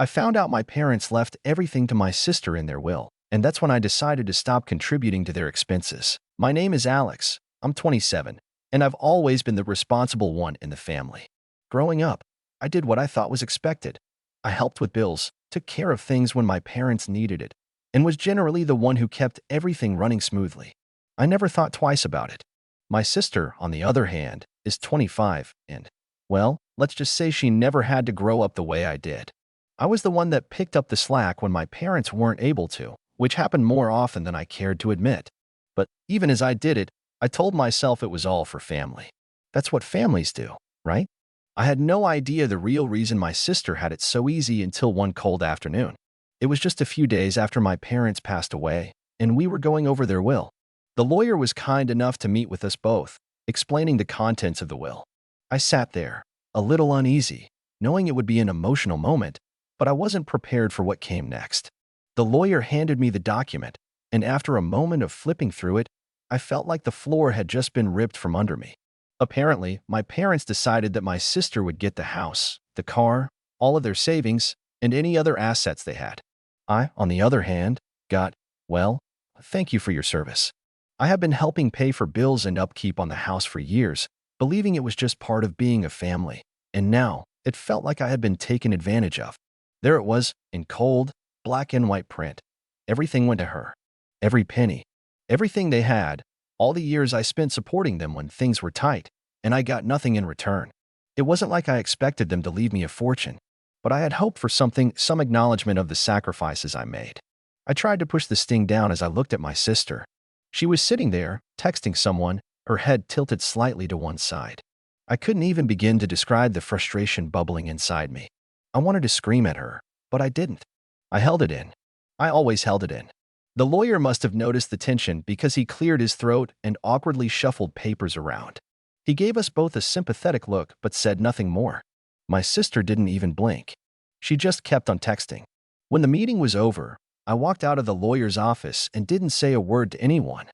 I found out my parents left everything to my sister in their will, and that's when I decided to stop contributing to their expenses. My name is Alex. I'm 27, and I've always been the responsible one in the family. Growing up, I did what I thought was expected. I helped with bills, took care of things when my parents needed it, and was generally the one who kept everything running smoothly. I never thought twice about it. My sister, on the other hand, is 25 and, well, let's just say she never had to grow up the way I did. I was the one that picked up the slack when my parents weren't able to, which happened more often than I cared to admit. But even as I did it, I told myself it was all for family. That's what families do, right? I had no idea the real reason my sister had it so easy until one cold afternoon. It was just a few days after my parents passed away, and we were going over their will. The lawyer was kind enough to meet with us both, explaining the contents of the will. I sat there, a little uneasy, knowing it would be an emotional moment, but I wasn't prepared for what came next. The lawyer handed me the document, and after a moment of flipping through it, I felt like the floor had just been ripped from under me. Apparently, my parents decided that my sister would get the house, the car, all of their savings, and any other assets they had. I, on the other hand, got, well, thank you for your service. I have been helping pay for bills and upkeep on the house for years, believing it was just part of being a family, and now it felt like I had been taken advantage of. There it was, in cold, black and white print. Everything went to her. Every penny. Everything they had. All the years I spent supporting them when things were tight, and I got nothing in return. It wasn't like I expected them to leave me a fortune, but I had hoped for something, some acknowledgement of the sacrifices I made. I tried to push the sting down as I looked at my sister. She was sitting there, texting someone, her head tilted slightly to one side. I couldn't even begin to describe the frustration bubbling inside me. I wanted to scream at her, but I didn't. I held it in. I always held it in. The lawyer must have noticed the tension because he cleared his throat and awkwardly shuffled papers around. He gave us both a sympathetic look but said nothing more. My sister didn't even blink. She just kept on texting. When the meeting was over, I walked out of the lawyer's office and didn't say a word to anyone.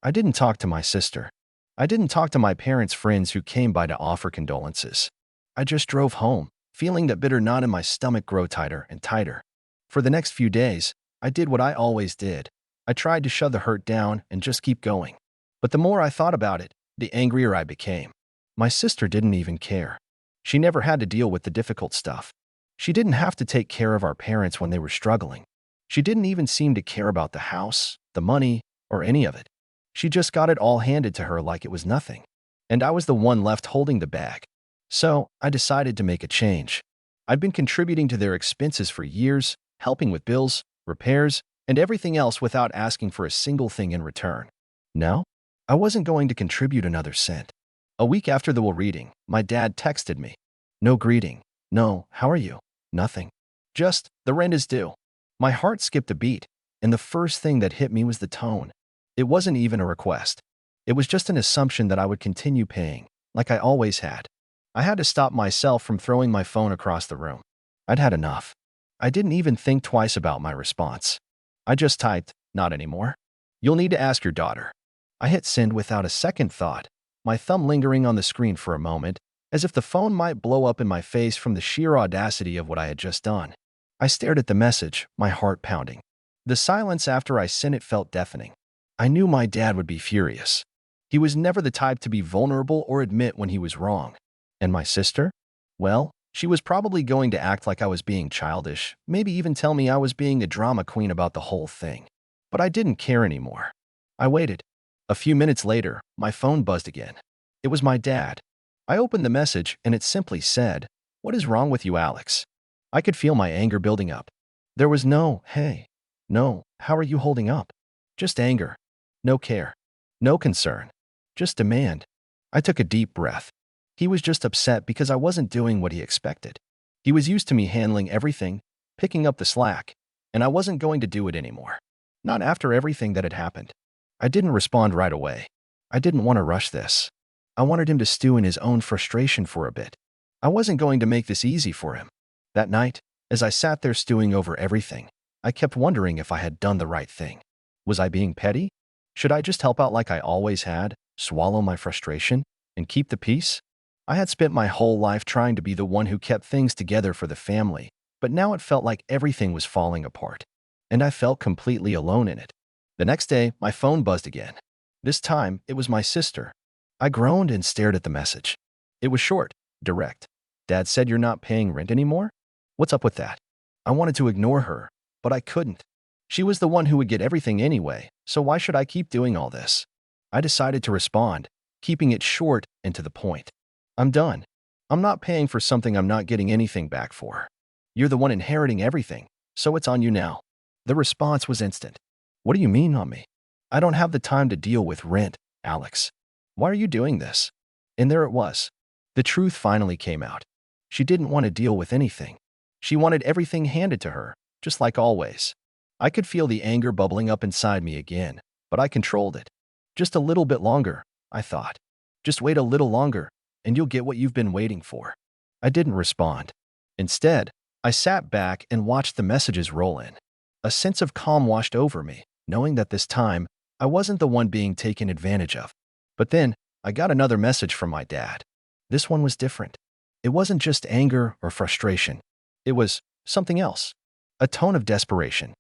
I didn't talk to my sister. I didn't talk to my parents' friends who came by to offer condolences. I just drove home, feeling that bitter knot in my stomach grow tighter and tighter. For the next few days, I did what I always did. I tried to shove the hurt down and just keep going. But the more I thought about it, the angrier I became. My sister didn't even care. She never had to deal with the difficult stuff. She didn't have to take care of our parents when they were struggling. She didn't even seem to care about the house, the money, or any of it. She just got it all handed to her like it was nothing. And I was the one left holding the bag. So I decided to make a change. I'd been contributing to their expenses for years, helping with bills, repairs, and everything else without asking for a single thing in return. No, I wasn't going to contribute another cent. A week after the will reading, my dad texted me. No greeting. No, how are you? Nothing. Just, the rent is due. My heart skipped a beat, and the first thing that hit me was the tone. It wasn't even a request. It was just an assumption that I would continue paying, like I always had. I had to stop myself from throwing my phone across the room. I'd had enough. I didn't even think twice about my response. I just typed, not anymore. You'll need to ask your daughter. I hit send without a second thought, my thumb lingering on the screen for a moment, as if the phone might blow up in my face from the sheer audacity of what I had just done. I stared at the message, my heart pounding. The silence after I sent it felt deafening. I knew my dad would be furious. He was never the type to be vulnerable or admit when he was wrong. And my sister? Well, she was probably going to act like I was being childish, maybe even tell me I was being a drama queen about the whole thing. But I didn't care anymore. I waited. A few minutes later, my phone buzzed again. It was my dad. I opened the message and it simply said, "What is wrong with you, Alex?" I could feel my anger building up. There was no, "Hey," no, "How are you holding up?" Just anger. No care. No concern. Just demand. I took a deep breath. He was just upset because I wasn't doing what he expected. He was used to me handling everything, picking up the slack, and I wasn't going to do it anymore. Not after everything that had happened. I didn't respond right away. I didn't want to rush this. I wanted him to stew in his own frustration for a bit. I wasn't going to make this easy for him. That night, as I sat there stewing over everything, I kept wondering if I had done the right thing. Was I being petty? Should I just help out like I always had, swallow my frustration, and keep the peace? I had spent my whole life trying to be the one who kept things together for the family, but now it felt like everything was falling apart, and I felt completely alone in it. The next day, my phone buzzed again. This time, it was my sister. I groaned and stared at the message. It was short, direct. Dad said you're not paying rent anymore? What's up with that? I wanted to ignore her, but I couldn't. She was the one who would get everything anyway, so why should I keep doing all this? I decided to respond, keeping it short and to the point. I'm done. I'm not paying for something I'm not getting anything back for. You're the one inheriting everything, so it's on you now. The response was instant. What do you mean on me? I don't have the time to deal with rent, Alex. Why are you doing this? And there it was. The truth finally came out. She didn't want to deal with anything. She wanted everything handed to her, just like always. I could feel the anger bubbling up inside me again, but I controlled it. Just a little bit longer, I thought. Just wait a little longer, and you'll get what you've been waiting for. I didn't respond. Instead, I sat back and watched the messages roll in. A sense of calm washed over me, knowing that this time, I wasn't the one being taken advantage of. But then, I got another message from my dad. This one was different. It wasn't just anger or frustration. It was something else. A tone of desperation.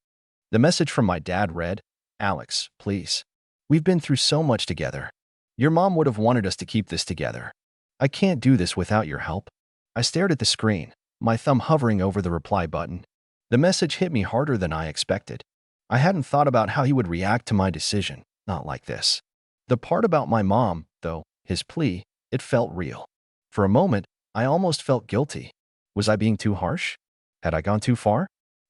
The message from my dad read, Alex, please. We've been through so much together. Your mom would have wanted us to keep this together. I can't do this without your help. I stared at the screen, my thumb hovering over the reply button. The message hit me harder than I expected. I hadn't thought about how he would react to my decision, not like this. The part about my mom, though, his plea, it felt real. For a moment, I almost felt guilty. Was I being too harsh? Had I gone too far?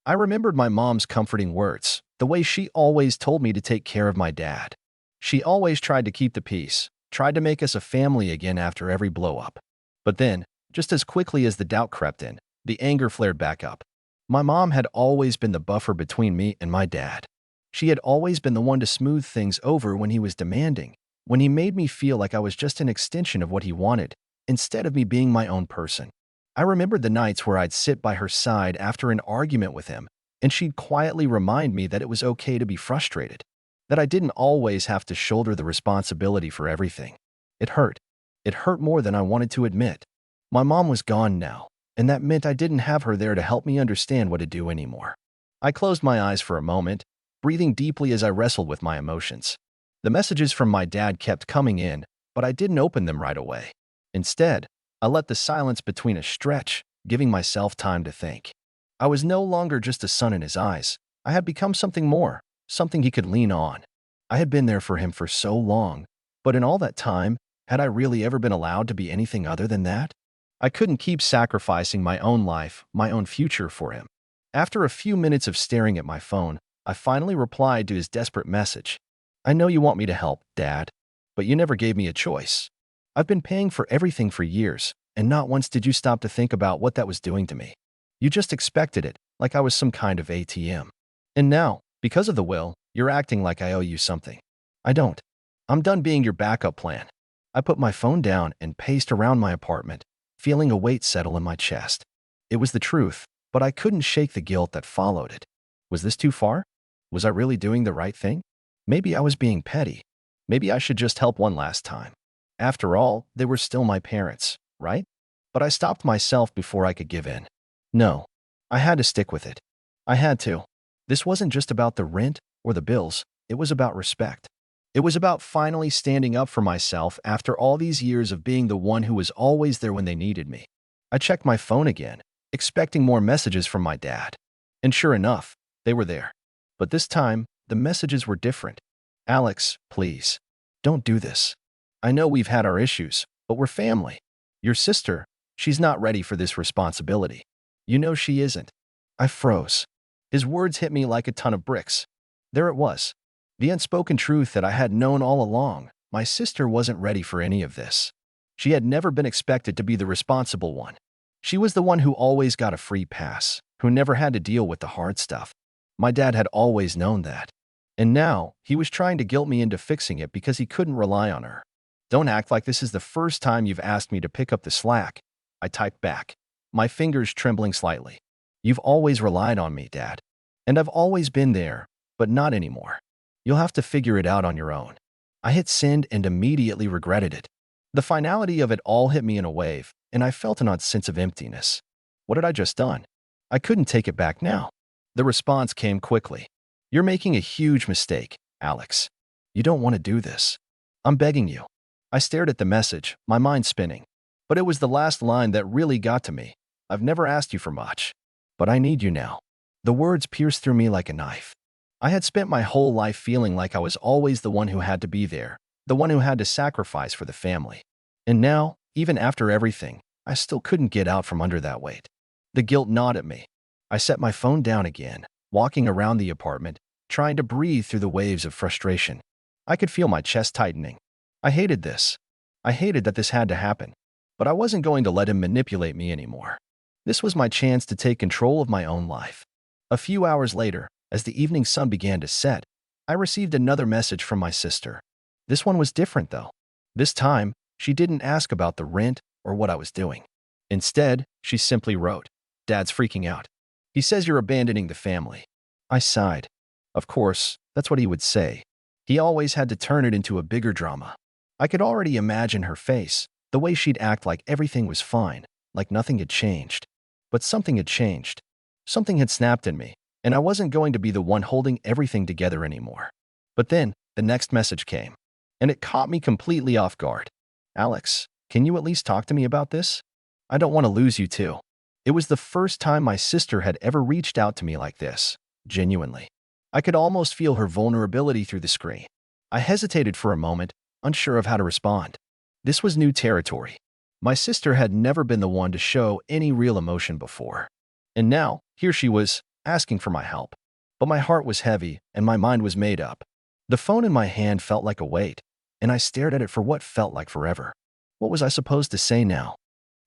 I remembered my mom's comforting words, the way she always told me to take care of my dad. She always tried to keep the peace, tried to make us a family again after every blow-up. But then, just as quickly as the doubt crept in, the anger flared back up. My mom had always been the buffer between me and my dad. She had always been the one to smooth things over when he was demanding, when he made me feel like I was just an extension of what he wanted, instead of me being my own person. I remembered the nights where I'd sit by her side after an argument with him, and she'd quietly remind me that it was okay to be frustrated, that I didn't always have to shoulder the responsibility for everything. It hurt. It hurt more than I wanted to admit. My mom was gone now, and that meant I didn't have her there to help me understand what to do anymore. I closed my eyes for a moment, breathing deeply as I wrestled with my emotions. The messages from my dad kept coming in, but I didn't open them right away. Instead, I let the silence between us stretch, giving myself time to think. I was no longer just a son in his eyes. I had become something more, something he could lean on. I had been there for him for so long, but in all that time, had I really ever been allowed to be anything other than that? I couldn't keep sacrificing my own life, my own future for him. After a few minutes of staring at my phone, I finally replied to his desperate message. I know you want me to help, Dad, but you never gave me a choice. I've been paying for everything for years, and not once did you stop to think about what that was doing to me. You just expected it, like I was some kind of ATM. And now, because of the will, you're acting like I owe you something. I don't. I'm done being your backup plan. I put my phone down and paced around my apartment, feeling a weight settle in my chest. It was the truth, but I couldn't shake the guilt that followed it. Was this too far? Was I really doing the right thing? Maybe I was being petty. Maybe I should just help one last time. After all, they were still my parents, right? But I stopped myself before I could give in. No, I had to stick with it. I had to. This wasn't just about the rent or the bills. It was about respect. It was about finally standing up for myself after all these years of being the one who was always there when they needed me. I checked my phone again, expecting more messages from my dad. And sure enough, they were there. But this time, the messages were different. Alex, please, don't do this. I know we've had our issues, but we're family. Your sister, she's not ready for this responsibility. You know she isn't. I froze. His words hit me like a ton of bricks. There it was. The unspoken truth that I had known all along. My sister wasn't ready for any of this. She had never been expected to be the responsible one. She was the one who always got a free pass, who never had to deal with the hard stuff. My dad had always known that. And now, he was trying to guilt me into fixing it because he couldn't rely on her. Don't act like this is the first time you've asked me to pick up the slack, I typed back, my fingers trembling slightly. You've always relied on me, Dad. And I've always been there, but not anymore. You'll have to figure it out on your own. I hit send and immediately regretted it. The finality of it all hit me in a wave, and I felt an odd sense of emptiness. What had I just done? I couldn't take it back now. The response came quickly. You're making a huge mistake, Alex. You don't want to do this. I'm begging you. I stared at the message, my mind spinning. But it was the last line that really got to me. I've never asked you for much, but I need you now. The words pierced through me like a knife. I had spent my whole life feeling like I was always the one who had to be there, the one who had to sacrifice for the family. And now, even after everything, I still couldn't get out from under that weight. The guilt gnawed at me. I set my phone down again, walking around the apartment, trying to breathe through the waves of frustration. I could feel my chest tightening. I hated this. I hated that this had to happen. But I wasn't going to let him manipulate me anymore. This was my chance to take control of my own life. A few hours later, as the evening sun began to set, I received another message from my sister. This one was different, though. This time, she didn't ask about the rent or what I was doing. Instead, she simply wrote, "Dad's freaking out. He says you're abandoning the family." I sighed. Of course, that's what he would say. He always had to turn it into a bigger drama. I could already imagine her face, the way she'd act like everything was fine, like nothing had changed. But something had changed. Something had snapped in me, and I wasn't going to be the one holding everything together anymore. But then, the next message came, and it caught me completely off guard. "Alex, can you at least talk to me about this? I don't want to lose you too." It was the first time my sister had ever reached out to me like this, genuinely. I could almost feel her vulnerability through the screen. I hesitated for a moment, unsure of how to respond. This was new territory. My sister had never been the one to show any real emotion before. And now, here she was, asking for my help. But my heart was heavy, and my mind was made up. The phone in my hand felt like a weight, and I stared at it for what felt like forever. What was I supposed to say now?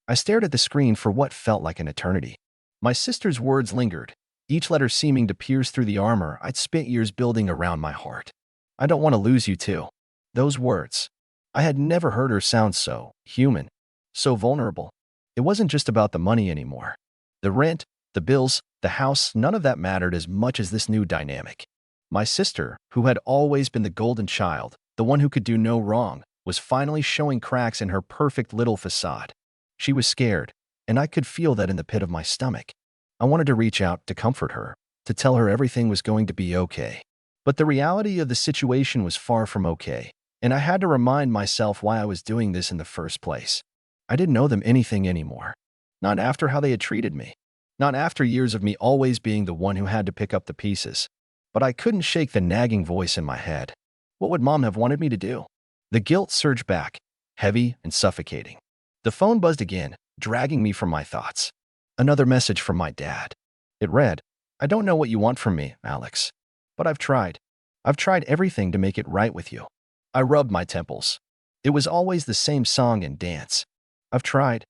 I stared at the screen for what felt like an eternity. My sister's words lingered, each letter seeming to pierce through the armor I'd spent years building around my heart. "I don't want to lose you too." Those words. I had never heard her sound so human, so vulnerable. It wasn't just about the money anymore. The rent, the bills, the house, none of that mattered as much as this new dynamic. My sister, who had always been the golden child, the one who could do no wrong, was finally showing cracks in her perfect little facade. She was scared, and I could feel that in the pit of my stomach. I wanted to reach out to comfort her, to tell her everything was going to be okay. But the reality of the situation was far from okay, and I had to remind myself why I was doing this in the first place. I didn't owe them anything anymore. Not after how they had treated me. Not after years of me always being the one who had to pick up the pieces. But I couldn't shake the nagging voice in my head. What would Mom have wanted me to do? The guilt surged back, heavy and suffocating. The phone buzzed again, dragging me from my thoughts. Another message from my dad. It read, "I don't know what you want from me, Alex, but I've tried. I've tried everything to make it right with you." I rubbed my temples. It was always the same song and dance. I've tried,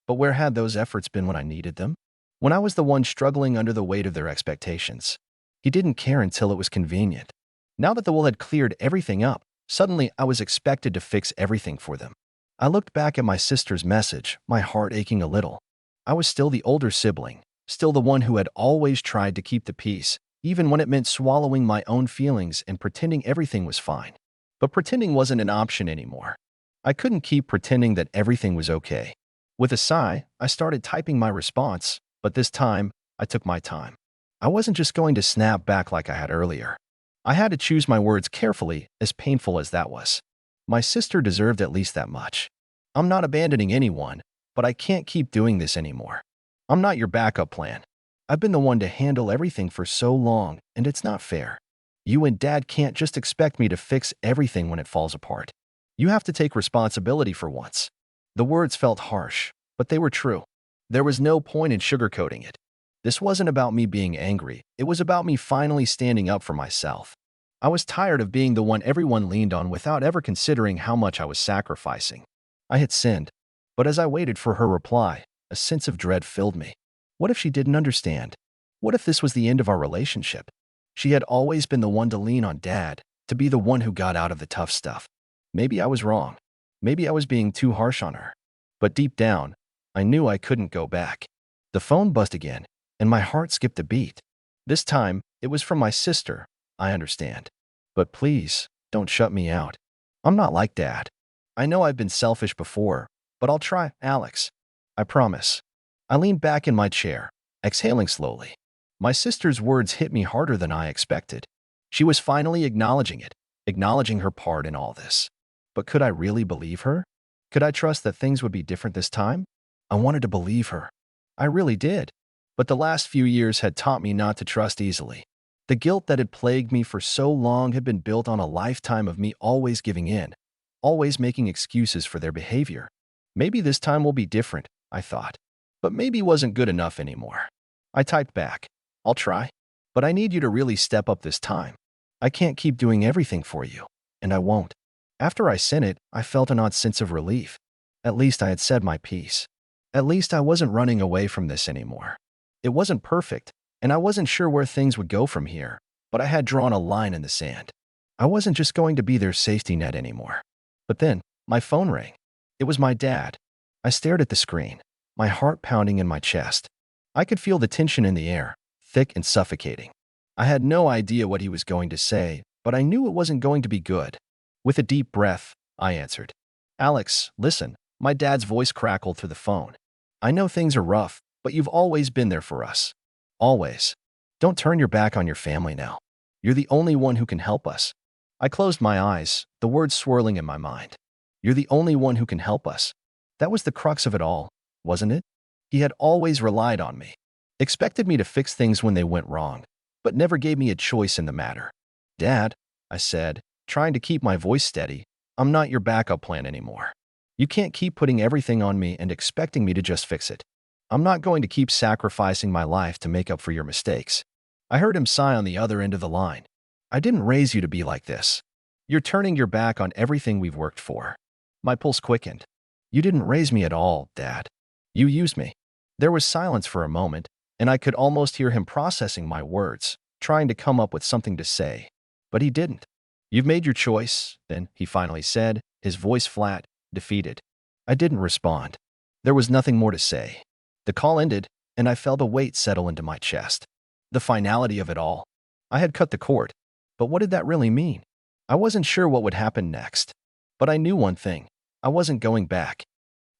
but where had those efforts been when I needed them? When I was the one struggling under the weight of their expectations. He didn't care until it was convenient. Now that the wool had cleared everything up, suddenly I was expected to fix everything for them. I looked back at my sister's message, my heart aching a little. I was still the older sibling, still the one who had always tried to keep the peace, even when it meant swallowing my own feelings and pretending everything was fine. But pretending wasn't an option anymore. I couldn't keep pretending that everything was okay. With a sigh, I started typing my response, but this time, I took my time. I wasn't just going to snap back like I had earlier. I had to choose my words carefully, as painful as that was. My sister deserved at least that much. I'm not abandoning anyone, but I can't keep doing this anymore. I'm not your backup plan. I've been the one to handle everything for so long, and it's not fair. You and Dad can't just expect me to fix everything when it falls apart. You have to take responsibility for once. The words felt harsh, but they were true. There was no point in sugarcoating it. This wasn't about me being angry. It was about me finally standing up for myself. I was tired of being the one everyone leaned on without ever considering how much I was sacrificing. I had sinned, but as I waited for her reply, a sense of dread filled me. What if she didn't understand? What if this was the end of our relationship? She had always been the one to lean on Dad, to be the one who got out of the tough stuff. Maybe I was wrong. Maybe I was being too harsh on her. But deep down, I knew I couldn't go back. The phone buzzed again, and my heart skipped a beat. This time, it was from my sister. I understand. But please, don't shut me out. I'm not like Dad. I know I've been selfish before, but I'll try, Alex. I promise. I leaned back in my chair, exhaling slowly. My sister's words hit me harder than I expected. She was finally acknowledging it, acknowledging her part in all this. But could I really believe her? Could I trust that things would be different this time? I wanted to believe her. I really did. But the last few years had taught me not to trust easily. The guilt that had plagued me for so long had been built on a lifetime of me always giving in, always making excuses for their behavior. Maybe this time will be different, I thought. But maybe wasn't good enough anymore. I typed back, I'll try. But I need you to really step up this time. I can't keep doing everything for you. And I won't. After I sent it, I felt an odd sense of relief. At least I had said my piece. At least I wasn't running away from this anymore. It wasn't perfect, and I wasn't sure where things would go from here, but I had drawn a line in the sand. I wasn't just going to be their safety net anymore. But then, my phone rang. It was my dad. I stared at the screen, my heart pounding in my chest. I could feel the tension in the air, thick and suffocating. I had no idea what he was going to say, but I knew it wasn't going to be good. With a deep breath, I answered. Alex, listen, my dad's voice crackled through the phone. I know things are rough, but you've always been there for us. Always. Don't turn your back on your family now. You're the only one who can help us. I closed my eyes, the words swirling in my mind. You're the only one who can help us. That was the crux of it all, wasn't it? He had always relied on me, expected me to fix things when they went wrong, but never gave me a choice in the matter. Dad, I said, trying to keep my voice steady, I'm not your backup plan anymore. You can't keep putting everything on me and expecting me to just fix it. I'm not going to keep sacrificing my life to make up for your mistakes. I heard him sigh on the other end of the line. I didn't raise you to be like this. You're turning your back on everything we've worked for. My pulse quickened. You didn't raise me at all, Dad. You used me. There was silence for a moment, and I could almost hear him processing my words, trying to come up with something to say. But he didn't. You've made your choice, then, he finally said, his voice flat, defeated. I didn't respond. There was nothing more to say. The call ended, and I felt a weight settle into my chest. The finality of it all. I had cut the cord. But what did that really mean? I wasn't sure what would happen next. But I knew one thing. I wasn't going back.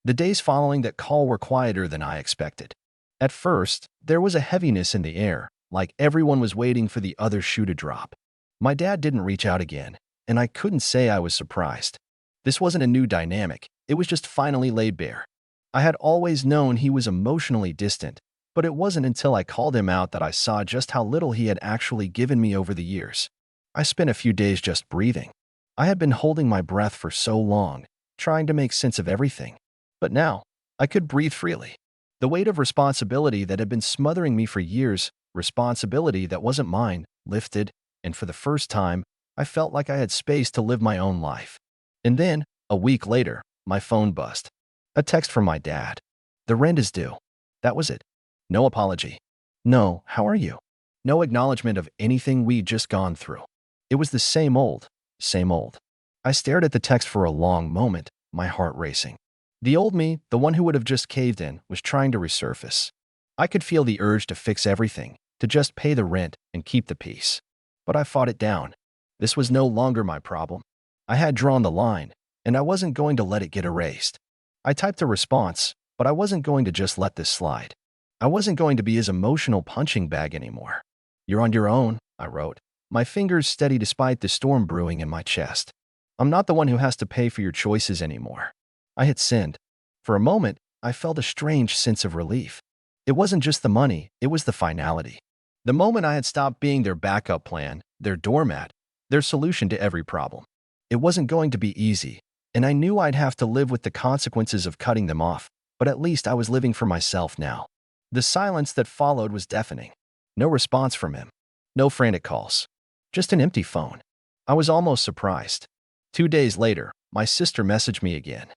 The days following that call were quieter than I expected. At first, there was a heaviness in the air, like everyone was waiting for the other shoe to drop. My dad didn't reach out again, and I couldn't say I was surprised. This wasn't a new dynamic, it was just finally laid bare. I had always known he was emotionally distant, but it wasn't until I called him out that I saw just how little he had actually given me over the years. I spent a few days just breathing. I had been holding my breath for so long, trying to make sense of everything. But now, I could breathe freely. The weight of responsibility that had been smothering me for years, responsibility that wasn't mine, lifted, and for the first time, I felt like I had space to live my own life. And then, a week later, my phone buzzed. A text from my dad. The rent is due. That was it. No apology. No, how are you? No acknowledgement of anything we'd just gone through. It was the same old, same old. I stared at the text for a long moment, my heart racing. The old me, the one who would have just caved in, was trying to resurface. I could feel the urge to fix everything, to just pay the rent and keep the peace. But I fought it down. This was no longer my problem. I had drawn the line, and I wasn't going to let it get erased. I typed a response, but I wasn't going to just let this slide. I wasn't going to be his emotional punching bag anymore. You're on your own, I wrote, my fingers steady despite the storm brewing in my chest. I'm not the one who has to pay for your choices anymore. I hit send. For a moment, I felt a strange sense of relief. It wasn't just the money, it was the finality. The moment I had stopped being their backup plan, their doormat, their solution to every problem. It wasn't going to be easy, and I knew I'd have to live with the consequences of cutting them off, but at least I was living for myself now. The silence that followed was deafening. No response from him. No frantic calls. Just an empty phone. I was almost surprised. 2 days later, my sister messaged me again.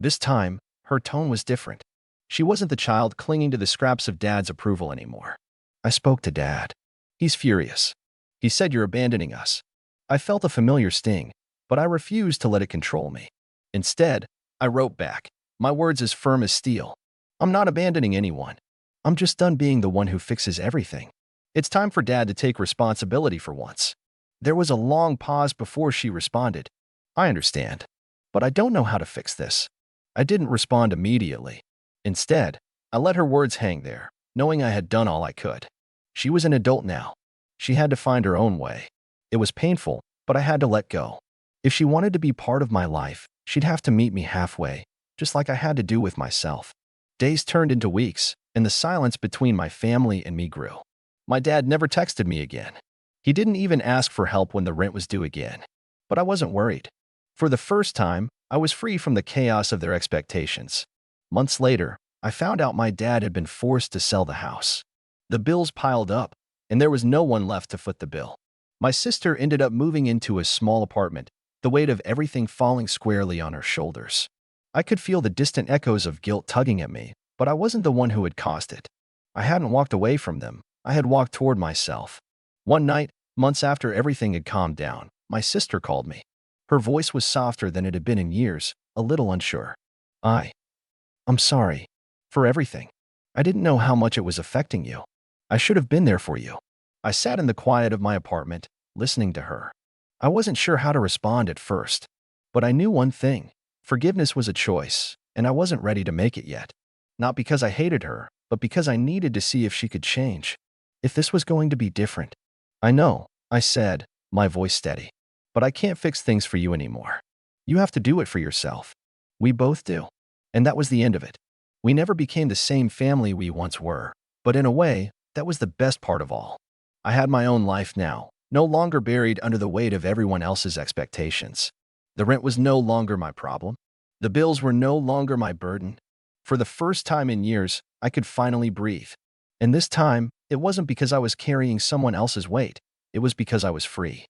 This time, her tone was different. She wasn't the child clinging to the scraps of Dad's approval anymore. I spoke to Dad. He's furious. He said you're abandoning us. I felt a familiar sting, but I refused to let it control me. Instead, I wrote back, my words as firm as steel. I'm not abandoning anyone. I'm just done being the one who fixes everything. It's time for Dad to take responsibility for once. There was a long pause before she responded. I understand, but I don't know how to fix this. I didn't respond immediately. Instead, I let her words hang there, knowing I had done all I could. She was an adult now. She had to find her own way. It was painful, but I had to let go. If she wanted to be part of my life, she'd have to meet me halfway, just like I had to do with myself. Days turned into weeks, and the silence between my family and me grew. My dad never texted me again. He didn't even ask for help when the rent was due again. But I wasn't worried. For the first time, I was free from the chaos of their expectations. Months later, I found out my dad had been forced to sell the house. The bills piled up, and there was no one left to foot the bill. My sister ended up moving into a small apartment, the weight of everything falling squarely on her shoulders. I could feel the distant echoes of guilt tugging at me, but I wasn't the one who had caused it. I hadn't walked away from them. I had walked toward myself. One night, months after everything had calmed down, my sister called me. Her voice was softer than it had been in years, a little unsure. I'm sorry. For everything. I didn't know how much it was affecting you. I should have been there for you. I sat in the quiet of my apartment, listening to her. I wasn't sure how to respond at first. But I knew one thing. Forgiveness was a choice, and I wasn't ready to make it yet. Not because I hated her, but because I needed to see if she could change. If this was going to be different. I know, I said, my voice steady. But I can't fix things for you anymore. You have to do it for yourself. We both do. And that was the end of it. We never became the same family we once were, but in a way, that was the best part of all. I had my own life now, no longer buried under the weight of everyone else's expectations. The rent was no longer my problem. The bills were no longer my burden. For the first time in years, I could finally breathe. And this time, it wasn't because I was carrying someone else's weight. It was because I was free.